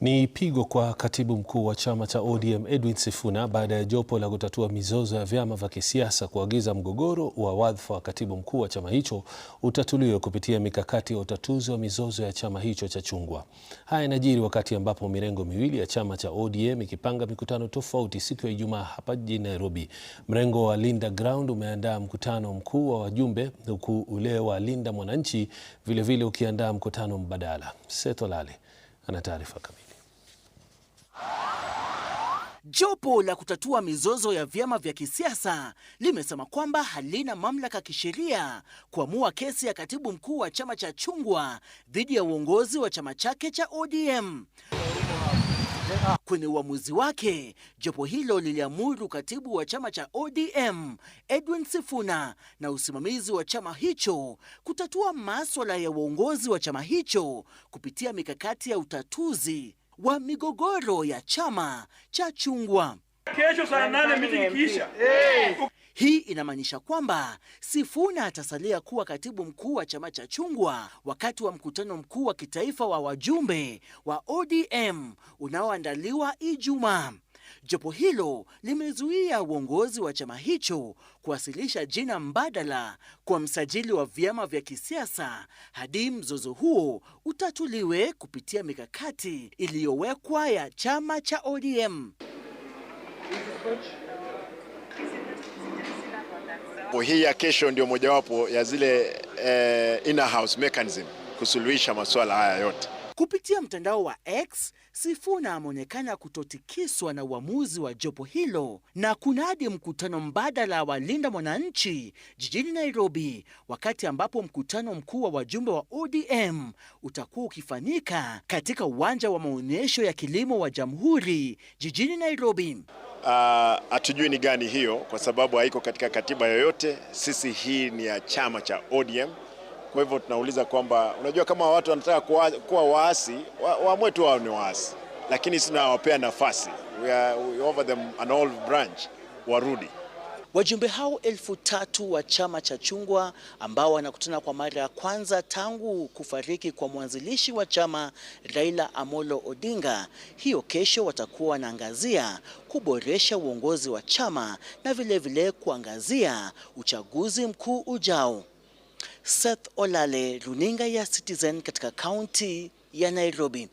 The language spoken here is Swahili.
Ni pigo kwa katibu mkuu wa chama cha ODM Edwin Sifuna baada ya jopo la kutatua mizozo ya vyama vya kisiasa kuagiza mgogoro wa wadhifa wa katibu mkuu wa chama hicho utatuliwe kupitia mikakati ya utatuzi wa mizozo ya chama hicho cha chungwa. Haya yanajiri wakati ambapo mirengo miwili ya chama cha ODM ikipanga mikutano tofauti siku ya Ijumaa hapa jijini Nairobi. Mrengo wa Linda Ground umeandaa mkutano mkuu wa wajumbe, huku ule wa Linda Mwananchi vilevile ukiandaa mkutano mbadala. Seth Olale ana taarifa kamili. Jopo la kutatua mizozo ya vyama vya kisiasa limesema kwamba halina mamlaka kisheria kuamua kesi ya katibu mkuu wa chama cha chungwa dhidi ya uongozi wa chama chake cha ODM. Kwenye uamuzi wake, jopo hilo liliamuru katibu wa chama cha ODM Edwin Sifuna na usimamizi wa chama hicho kutatua masuala ya uongozi wa chama hicho kupitia mikakati ya utatuzi wa migogoro ya chama cha chungwa. Kesho saa 8 meeting ikiisha. Hii inamaanisha kwamba Sifuna atasalia kuwa katibu mkuu wa chama cha chungwa wakati wa mkutano mkuu wa kitaifa wa wajumbe wa ODM unaoandaliwa Ijumaa. Jopo hilo limezuia uongozi wa chama hicho kuwasilisha jina mbadala kwa msajili wa vyama vya kisiasa hadi mzozo huo utatuliwe kupitia mikakati iliyowekwa ya chama cha ODM. Hii ya kesho ndio mojawapo ya zile in-house mechanism kusuluhisha masuala haya yote. Kupitia mtandao wa X, Sifuna ameonekana kutotikiswa na uamuzi wa jopo hilo na kunadi mkutano mbadala wa Linda Mwananchi jijini Nairobi, wakati ambapo mkutano mkuu wa wajumbe wa ODM utakuwa ukifanyika katika uwanja wa maonyesho ya kilimo wa Jamhuri jijini Nairobi. Hatujui ni gani hiyo kwa sababu haiko katika katiba yoyote. Sisi hii ni ya chama cha ODM. Kwa hivyo tunauliza kwamba unajua kama watu wanataka kuwa waasi, waamue tu wao ni waasi. Lakini tunawapea nafasi. We offer them an olive branch warudi. Wajumbe hao 3,000 wa chama cha chungwa ambao wanakutana kwa mara ya kwanza tangu kufariki kwa mwanzilishi wa chama Raila Amolo Odinga, hiyo kesho watakuwa wanaangazia kuboresha uongozi wa chama na vilevile kuangazia uchaguzi mkuu ujao. Seth Olale, runinga ya Citizen katika kaunti ya Nairobi.